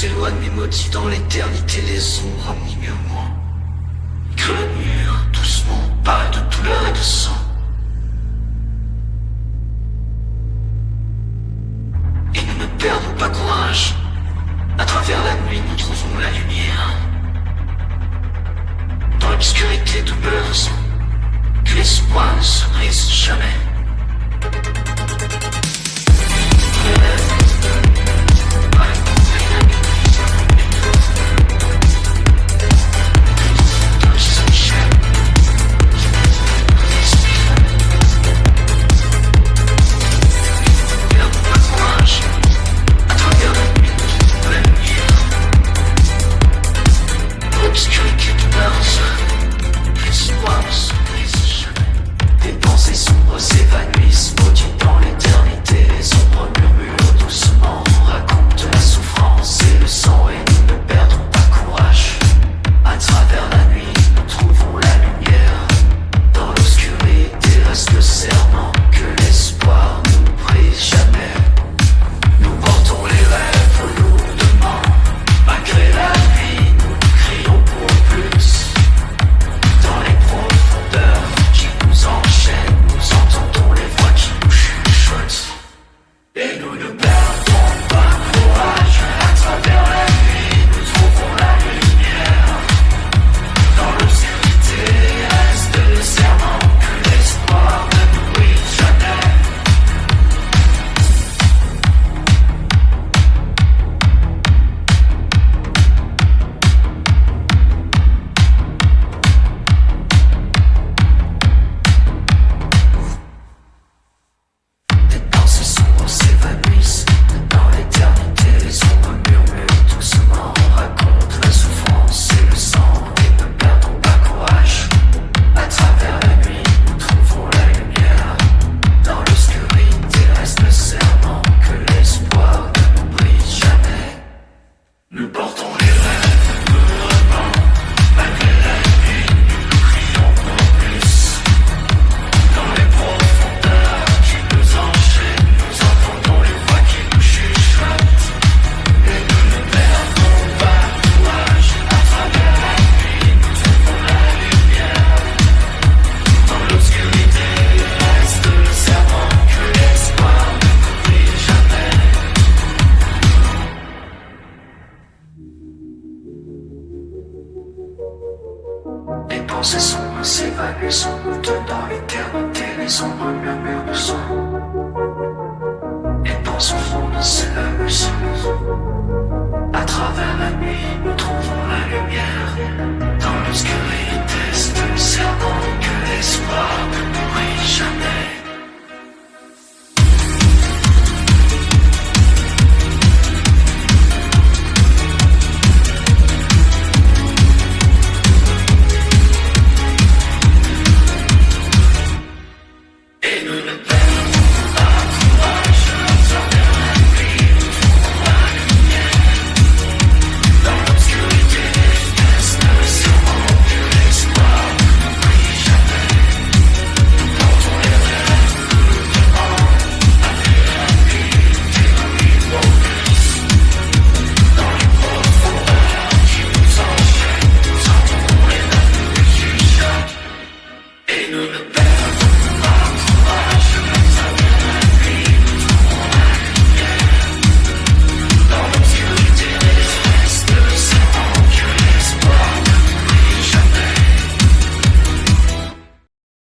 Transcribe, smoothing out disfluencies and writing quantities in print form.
s'éloigne, mes maudits dans l'éternité, les ombres en murmurant. Que le mur, doucement, parle de douleur et de sang. Et nous ne perdons pas courage. À travers la nuit, nous trouvons la lumière. Dans l'obscurité douleureuse, que l'espoir ne se brise jamais. Tes pensées sombres s'évanouissent, maudits dans l'éternité. Les ombres murmurent doucement, racontent la souffrance et le sang, et nous ne perdons pas courage. À travers la nuit, nous trouvons la lumière. Dans l'obscurité reste le serment que l'espoir nous brise jamais. Nous portons les rêves lourdement. Malgré la nuit, nous crions pour plus. Dans les profondeurs qui nous enchaînent, nous entendons les voix qui nous chuchotent. Et nous ne perdons pas courage. À travers la nuit, nous trouvons la lumière. Dans l'obscurité reste le serment que l'espoir ne nous brise jamais. Tes pensées sombres s'évanouissent. Dans l'éternité, les ombres murmurent doucement, racontent la souffrance et le sang, et ne perdons pas courage. À travers la nuit, nous trouvons la lumière. Dans l'obscurité reste le serment que l'espoir ne nous brise jamais. Nous portons les rêves lourdement. Malgré la nuit, nous crions pour plus. Dans les profondeurs qui nous enchaînent, nous entendons les voix qui nous chuchotent. Et nous ne perdons pas courage. À travers la nuit, nous trouvons la lumière. Dans l'obscurité reste le serment que l'espoir ne nous brise jamais. Les pensées sombres s'évanouissent, on nous donne dans l'éternité. Les ombres murmurent le sang. Et dans son fond, c'est la musique.